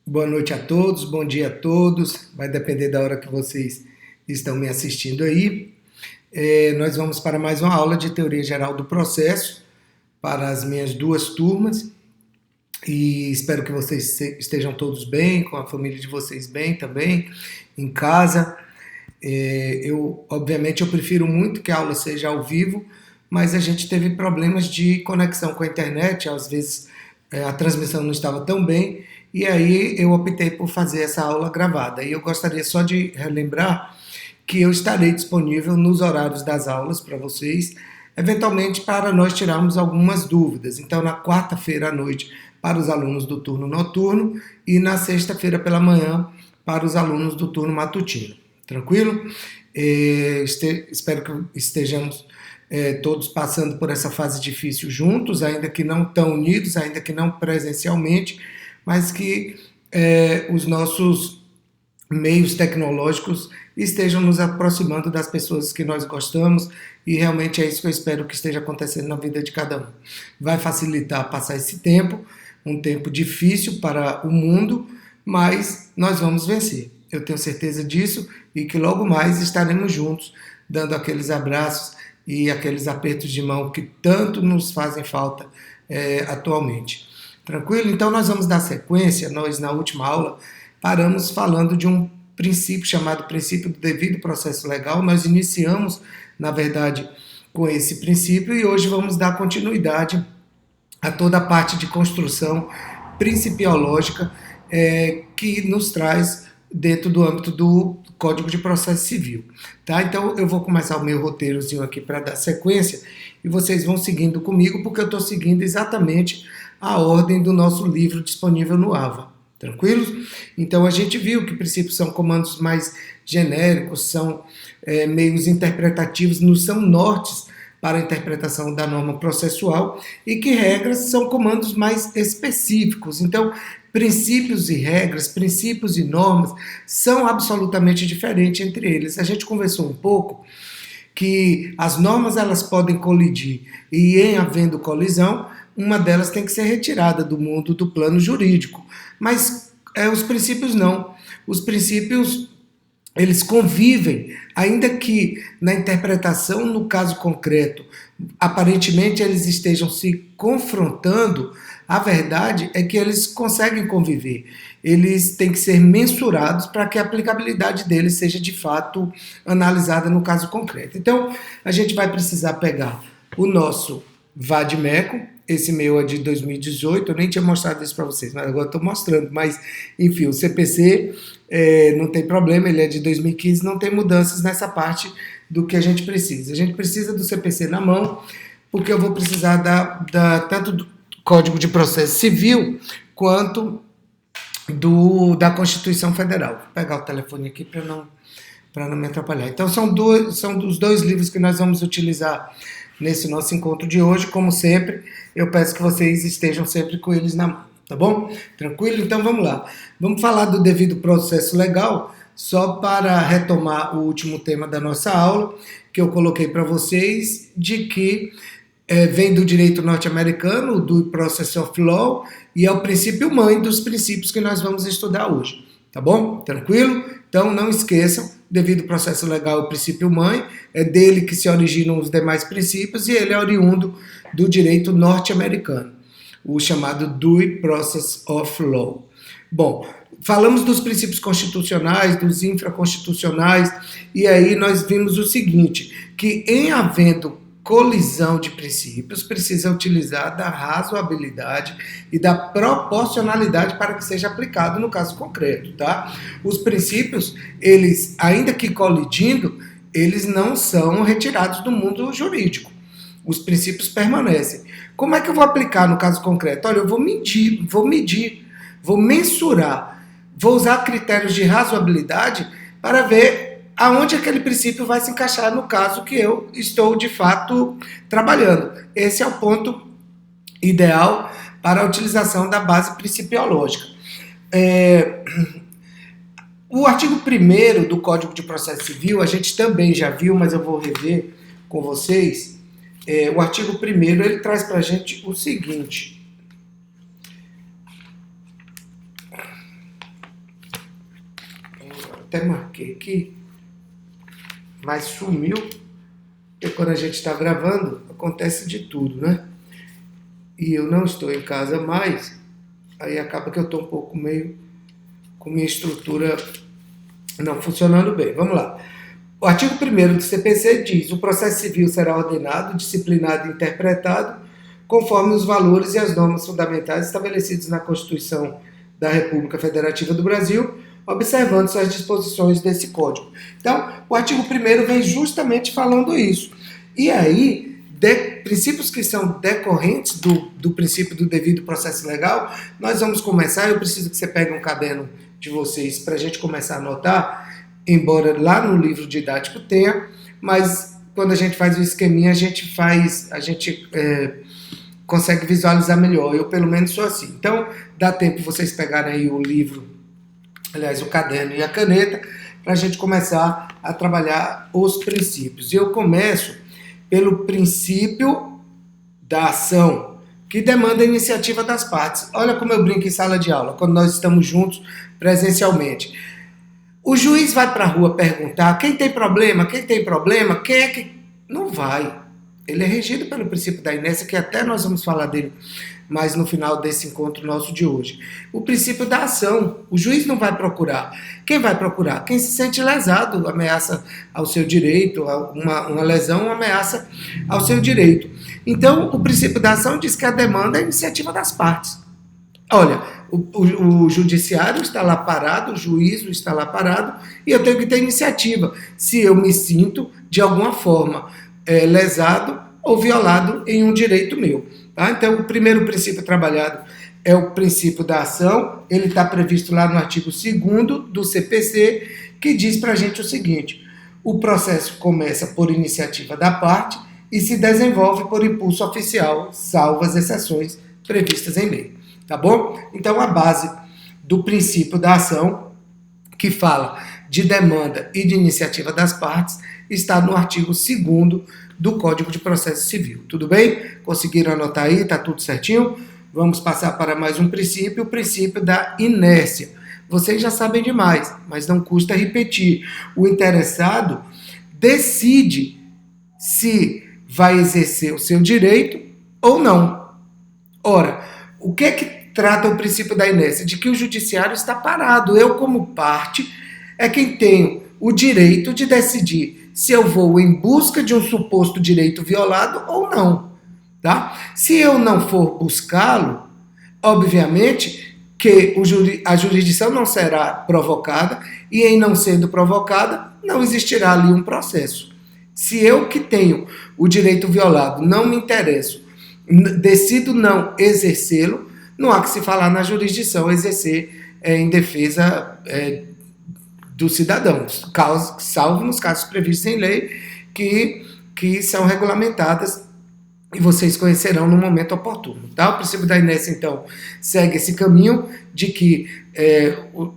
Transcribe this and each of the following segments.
Boa noite a todos, bom dia a todos. Vai depender da hora que vocês estão me assistindo aí. Nós vamos para mais uma aula de teoria geral do processo para as minhas duas turmas e espero que vocês estejam todos bem, com a família de vocês bem também, em casa. Obviamente, eu prefiro muito que a aula seja ao vivo, mas a gente teve problemas de conexão com a internet, às vezes a transmissão não estava tão bem, e aí eu optei por fazer essa aula gravada. E eu gostaria só de relembrar que eu estarei disponível nos horários das aulas para vocês, eventualmente para nós tirarmos algumas dúvidas. Então, na quarta-feira à noite, para os alunos do turno noturno, e na sexta-feira pela manhã, para os alunos do turno matutino. Tranquilo? Espero que estejamos todos passando por essa fase difícil juntos, ainda que não tão unidos, ainda que não presencialmente, mas que os nossos meios tecnológicos estejam nos aproximando das pessoas que nós gostamos, e realmente é isso que eu espero que esteja acontecendo na vida de cada um. Vai facilitar passar esse tempo, um tempo difícil para o mundo, mas nós vamos vencer. Eu tenho certeza disso e que logo mais estaremos juntos, dando aqueles abraços e aqueles apertos de mão que tanto nos fazem falta atualmente. Tranquilo? Então nós vamos dar sequência. Nós, na última aula, paramos falando de um princípio chamado princípio do devido processo legal. Nós iniciamos, na verdade, com esse princípio e hoje vamos dar continuidade a toda a parte de construção principiológica que nos traz dentro do âmbito do Código de Processo Civil. Tá? Então eu vou começar o meu roteirozinho aqui para dar sequência e vocês vão seguindo comigo, porque eu estou seguindo exatamente a ordem do nosso livro disponível no AVA. Tranquilos? Então a gente viu que princípios são comandos mais genéricos, são meios interpretativos, não são nortes para a interpretação da norma processual, e que regras são comandos mais específicos. Então, princípios e regras, princípios e normas são absolutamente diferentes entre eles. A gente conversou um pouco que as normas elas podem colidir, e em havendo colisão, uma delas tem que ser retirada do mundo do plano jurídico. Mas os princípios não. Os princípios eles convivem, ainda que na interpretação, no caso concreto, aparentemente eles estejam se confrontando, a verdade é que eles conseguem conviver. Eles têm que ser mensurados para que a aplicabilidade deles seja de fato analisada no caso concreto. Então, a gente vai precisar pegar o nosso Vadimeco. Esse meu é de 2018, eu nem tinha mostrado isso para vocês, mas agora estou mostrando. Mas, enfim, o CPC não tem problema, ele é de 2015, não tem mudanças nessa parte do que a gente precisa. A gente precisa do CPC na mão, porque eu vou precisar tanto do Código de Processo Civil, quanto da Constituição Federal. Vou pegar o telefone aqui para não me atrapalhar. Então, são os dois livros que nós vamos utilizar nesse nosso encontro de hoje. Como sempre, eu peço que vocês estejam sempre com eles na mão, tá bom? Tranquilo? Então vamos lá. Vamos falar do devido processo legal, só para retomar o último tema da nossa aula, que eu coloquei para vocês, de que vem do direito norte-americano, do Process of Law, e é o princípio mãe dos princípios que nós vamos estudar hoje, tá bom? Tranquilo? Então não esqueçam, devido processo legal é o princípio mãe, é dele que se originam os demais princípios e ele é oriundo do direito norte-americano, o chamado Due Process of Law. Bom, falamos dos princípios constitucionais, dos infraconstitucionais, e aí nós vimos o seguinte, que em havendo colisão de princípios, precisa utilizar da razoabilidade e da proporcionalidade para que seja aplicado no caso concreto, tá? Os princípios, eles, ainda que colidindo, eles não são retirados do mundo jurídico. Os princípios permanecem. Como é que eu vou aplicar no caso concreto? Olha, eu vou medir, vou mensurar, vou usar critérios de razoabilidade para ver aonde aquele princípio vai se encaixar no caso que eu estou, de fato, trabalhando. Esse é o ponto ideal para a utilização da base principiológica. O artigo 1º do Código de Processo Civil, a gente também já viu, mas eu vou rever com vocês. O artigo 1º, ele traz para a gente o seguinte. até marquei aqui, mas sumiu, porque quando a gente está gravando, acontece de tudo, né? E eu não estou em casa mais, aí acaba que eu estou um pouco meio com minha estrutura não funcionando bem. Vamos lá. O artigo 1º do CPC diz: o processo civil será ordenado, disciplinado e interpretado conforme os valores e as normas fundamentais estabelecidos na Constituição da República Federativa do Brasil, observando-se as disposições desse Código. Então, o artigo 1º vem justamente falando isso. E aí, princípios que são decorrentes do princípio do devido processo legal, nós vamos começar. Eu preciso que você pegue um caderno de vocês para a gente começar a anotar, embora lá no livro didático tenha, mas quando a gente faz o esqueminha, a gente consegue visualizar melhor. Eu, pelo menos, sou assim. Então, dá tempo vocês pegarem aí o livro, aliás, o caderno e a caneta, para a gente começar a trabalhar os princípios. E eu começo pelo princípio da ação, que demanda a iniciativa das partes. Olha como eu brinco em sala de aula, quando nós estamos juntos presencialmente. O juiz vai para a rua perguntar quem tem problema, quem é que... Não vai. Ele é regido pelo princípio da inércia, que até nós vamos falar dele mais no final desse encontro nosso de hoje. O princípio da ação. O juiz não vai procurar. Quem vai procurar? Quem se sente lesado, ameaça ao seu direito, uma lesão, uma ameaça ao seu direito. Então, o princípio da ação diz que a demanda é a iniciativa das partes. Olha, o judiciário está lá parado, o juízo está lá parado, e eu tenho que ter iniciativa. Se eu me sinto, de alguma forma, lesado ou violado em um direito meu. Tá? Então, o primeiro princípio trabalhado é o princípio da ação. Ele está previsto lá no artigo 2º do CPC, que diz para a gente o seguinte: o processo começa por iniciativa da parte e se desenvolve por impulso oficial, salvo as exceções previstas em lei. Tá bom? Então, a base do princípio da ação, que fala de demanda e de iniciativa das partes, está no artigo 2º do Código de Processo Civil. Tudo bem? Conseguiram anotar aí? Tá tudo certinho? Vamos passar para mais um princípio, o princípio da inércia. Vocês já sabem demais, mas não custa repetir. O interessado decide se vai exercer o seu direito ou não. Ora, o que é que trata o princípio da inércia? De que o judiciário está parado. Eu, como parte, é quem tenho o direito de decidir se eu vou em busca de um suposto direito violado ou não. Tá? Se eu não for buscá-lo, obviamente que a jurisdição não será provocada, e em não sendo provocada, não existirá ali um processo. Se eu que tenho o direito violado não me interesso, decido não exercê-lo, não há que se falar na jurisdição exercer em defesa dos cidadãos, salvo nos casos previstos em lei que são regulamentadas e vocês conhecerão no momento oportuno. Tá? O princípio da inércia, então, segue esse caminho de que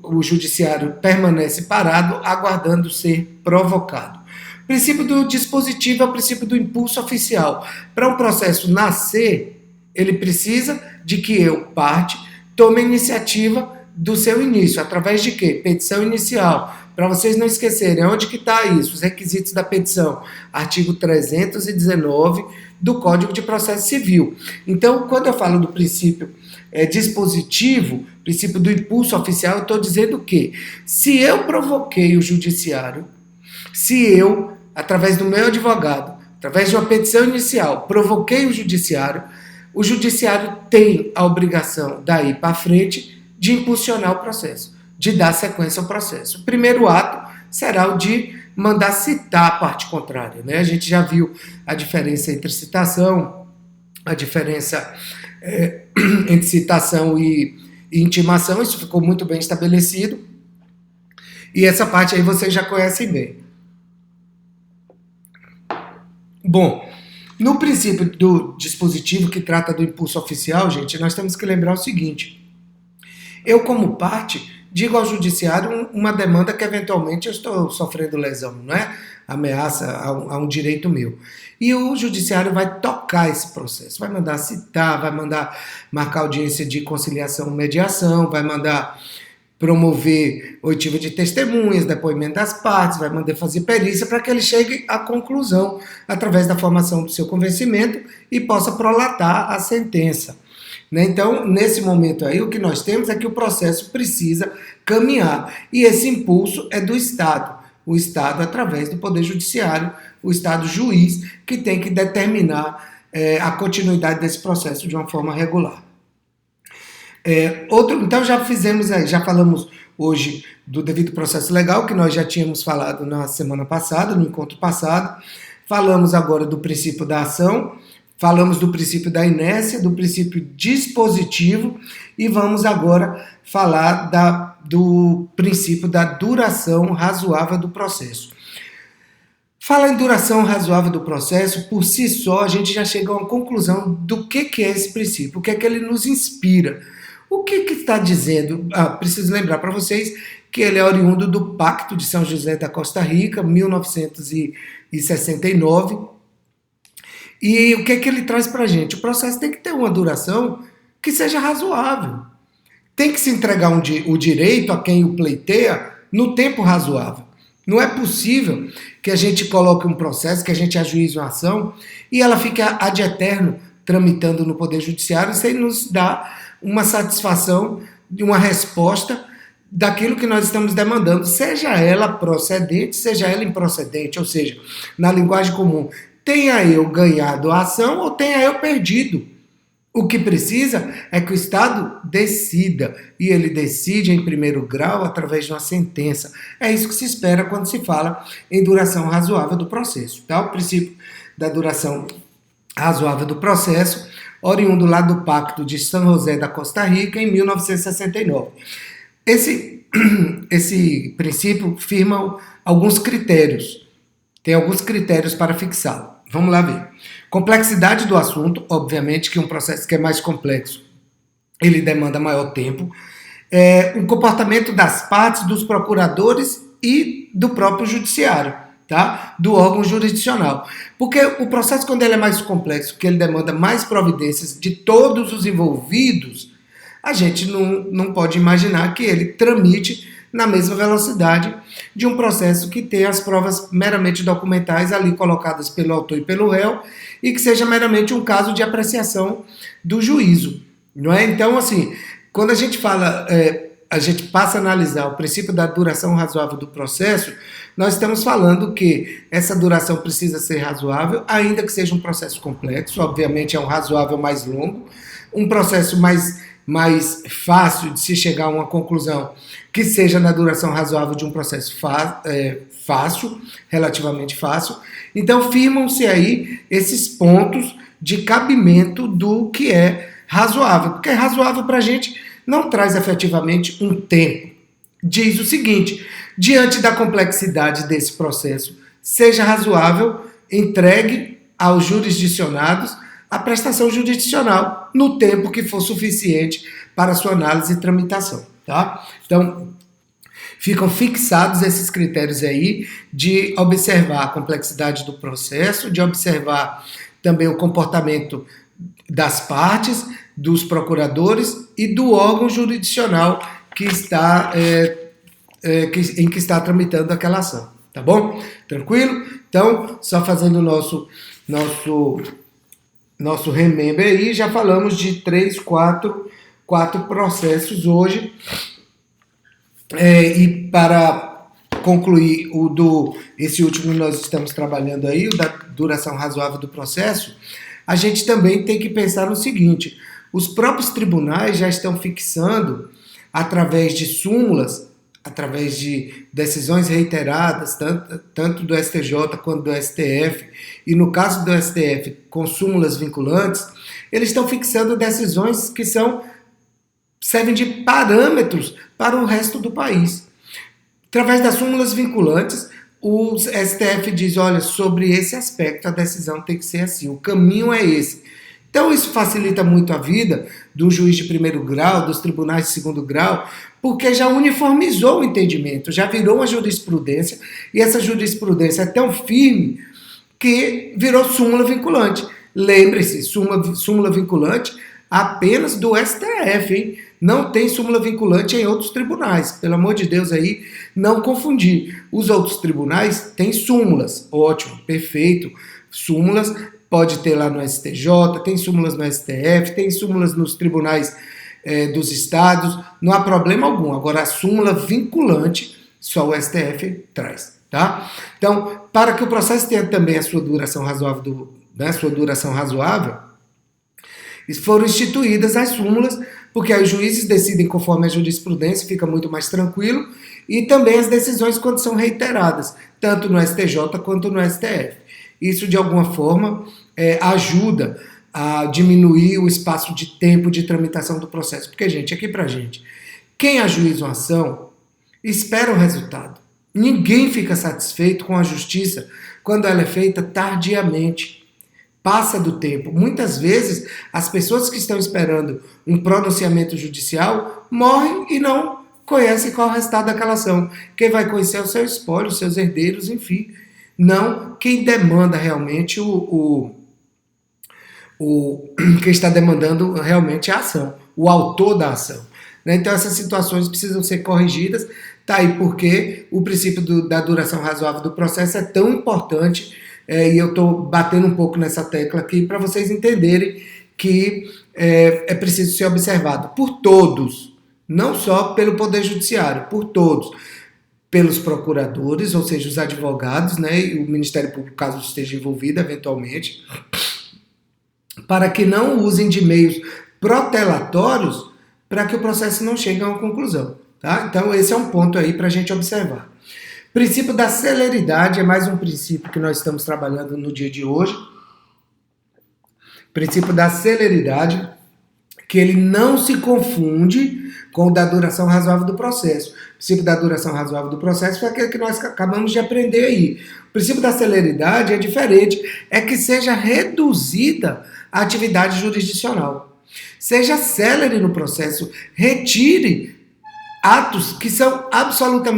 o judiciário permanece parado, aguardando ser provocado. O princípio do dispositivo é o princípio do impulso oficial. Para um processo nascer, ele precisa de que eu, parte, tome a iniciativa do seu início. Através de quê? Petição inicial. Para vocês não esquecerem, onde que está isso? Os requisitos da petição. Artigo 319 do Código de Processo Civil. Então, quando eu falo do princípio dispositivo, princípio do impulso oficial, eu estou dizendo que se eu provoquei o judiciário, se eu, através do meu advogado, através de uma petição inicial, provoquei o judiciário tem a obrigação, daí para frente, de impulsionar o processo, de dar sequência ao processo. O primeiro ato será o de mandar citar a parte contrária. Né? A gente já viu a diferença entre citação, a diferença entre citação e intimação, isso ficou muito bem estabelecido, e essa parte aí vocês já conhecem bem. Bom, no princípio do dispositivo que trata do impulso oficial, gente, nós temos que lembrar o seguinte: eu, como parte, digo ao judiciário uma demanda que eventualmente eu estou sofrendo lesão, não é? Ameaça a um direito meu. E o judiciário vai tocar esse processo, vai mandar citar, vai mandar marcar audiência de conciliação e mediação, vai mandar promover oitiva de testemunhas, depoimento das partes, vai mandar fazer perícia para que ele chegue à conclusão através da formação do seu convencimento e possa prolatar a sentença. Então, nesse momento aí, o que nós temos é que o processo precisa caminhar e esse impulso é do Estado. O Estado, através do Poder Judiciário, o Estado juiz, que tem que determinar a continuidade desse processo de uma forma regular. Então já falamos hoje do devido processo legal, que nós já tínhamos falado na semana passada, no encontro passado. Falamos agora do princípio da ação, falamos do princípio da inércia, do princípio dispositivo e vamos agora falar do princípio da duração razoável do processo. Falar em duração razoável do processo, por si só, a gente já chega a uma conclusão do que é esse princípio, o que é que ele nos inspira. O que está dizendo? Preciso lembrar para vocês que ele é oriundo do Pacto de São José da Costa Rica, 1969. E o que é que ele traz para a gente? O processo tem que ter uma duração que seja razoável. Tem que se entregar o direito a quem o pleiteia no tempo razoável. Não é possível que a gente coloque um processo, que a gente ajuize uma ação e ela fique ad eterno tramitando no Poder Judiciário sem nos dar uma satisfação de uma resposta daquilo que nós estamos demandando, seja ela procedente, seja ela improcedente, ou seja, na linguagem comum, tenha eu ganhado a ação ou tenha eu perdido. O que precisa é que o Estado decida, e ele decide em primeiro grau através de uma sentença. É isso que se espera quando se fala em duração razoável do processo. Tá? O princípio da duração razoável do processo, oriundo lá do Pacto de São José da Costa Rica, em 1969. Esse princípio firma alguns critérios. Tem alguns critérios para fixá-lo. Vamos lá ver. Complexidade do assunto, obviamente que um processo que é mais complexo, ele demanda maior tempo. O comportamento das partes, dos procuradores e do próprio judiciário, tá? Do órgão jurisdicional. Porque o processo, quando ele é mais complexo, que ele demanda mais providências de todos os envolvidos, a gente não pode imaginar que ele tramite na mesma velocidade de um processo que tem as provas meramente documentais ali colocadas pelo autor e pelo réu e que seja meramente um caso de apreciação do juízo, não é? Então, assim, quando a gente fala, a gente passa a analisar o princípio da duração razoável do processo, nós estamos falando que essa duração precisa ser razoável, ainda que seja um processo complexo, obviamente é um razoável mais longo, um processo mais fácil de se chegar a uma conclusão que seja na duração razoável de um processo fácil, relativamente fácil. Então, firmam-se aí esses pontos de cabimento do que é razoável, porque razoável para a gente não traz efetivamente um tempo. Diz o seguinte: diante da complexidade desse processo, seja razoável, entregue aos jurisdicionados a prestação jurisdicional no tempo que for suficiente para sua análise e tramitação, tá? Então, ficam fixados esses critérios aí de observar a complexidade do processo, de observar também o comportamento das partes, dos procuradores e do órgão jurisdicional que está, em que está tramitando aquela ação, tá bom? Tranquilo? Então, só fazendo o nosso remember aí, já falamos de 4 processos hoje. E para concluir esse último que nós estamos trabalhando aí, o da duração razoável do processo, a gente também tem que pensar no seguinte: os próprios tribunais já estão fixando, através de súmulas, através de decisões reiteradas, tanto do STJ quanto do STF, e no caso do STF, com súmulas vinculantes, eles estão fixando decisões que servem de parâmetros para o resto do país. Através das súmulas vinculantes, o STF diz: olha, sobre esse aspecto a decisão tem que ser assim, o caminho é esse. Então isso facilita muito a vida do juiz de primeiro grau, dos tribunais de segundo grau, porque já uniformizou o entendimento, já virou uma jurisprudência, e essa jurisprudência é tão firme que virou súmula vinculante. Lembre-se, súmula vinculante apenas do STF, hein? Não tem súmula vinculante em outros tribunais. Pelo amor de Deus aí, não confundir. Os outros tribunais têm súmulas. Ótimo, perfeito. Súmulas pode ter lá no STJ, tem súmulas no STF, tem súmulas nos tribunais dos estados. Não há problema algum. Agora, a súmula vinculante, só o STF traz. Tá? Então, para que o processo tenha também a sua duração razoável, foram instituídas as súmulas, porque aí os juízes decidem conforme a jurisprudência, fica muito mais tranquilo, e também as decisões quando são reiteradas, tanto no STJ quanto no STF. Isso, de alguma forma, ajuda a diminuir o espaço de tempo de tramitação do processo. Porque, gente, aqui pra gente, quem ajuiza uma ação, espera o resultado. Ninguém fica satisfeito com a justiça quando ela é feita tardiamente. Passa do tempo. Muitas vezes, as pessoas que estão esperando um pronunciamento judicial morrem e não conhecem qual é o resultado daquela ação. Quem vai conhecer é o seu espólio, os seus herdeiros, enfim. Não quem demanda realmente quem está demandando realmente a ação, o autor da ação. Então, essas situações precisam ser corrigidas. Tá aí porque o princípio da duração razoável do processo é tão importante. E eu estou batendo um pouco nessa tecla aqui para vocês entenderem que é preciso ser observado por todos, não só pelo Poder Judiciário, por todos, pelos procuradores, ou seja, os advogados, né, e o Ministério Público, caso esteja envolvido eventualmente, para que não usem de meios protelatórios para que o processo não chegue a uma conclusão. Tá? Então, esse é um ponto aí para a gente observar. O princípio da celeridade é mais um princípio que nós estamos trabalhando no dia de hoje. O princípio da celeridade, que ele não se confunde com o da duração razoável do processo. O princípio da duração razoável do processo foi aquele que nós acabamos de aprender aí. O princípio da celeridade é diferente, é que seja reduzida a atividade jurisdicional. Seja célere no processo, retire atos que são absolutamente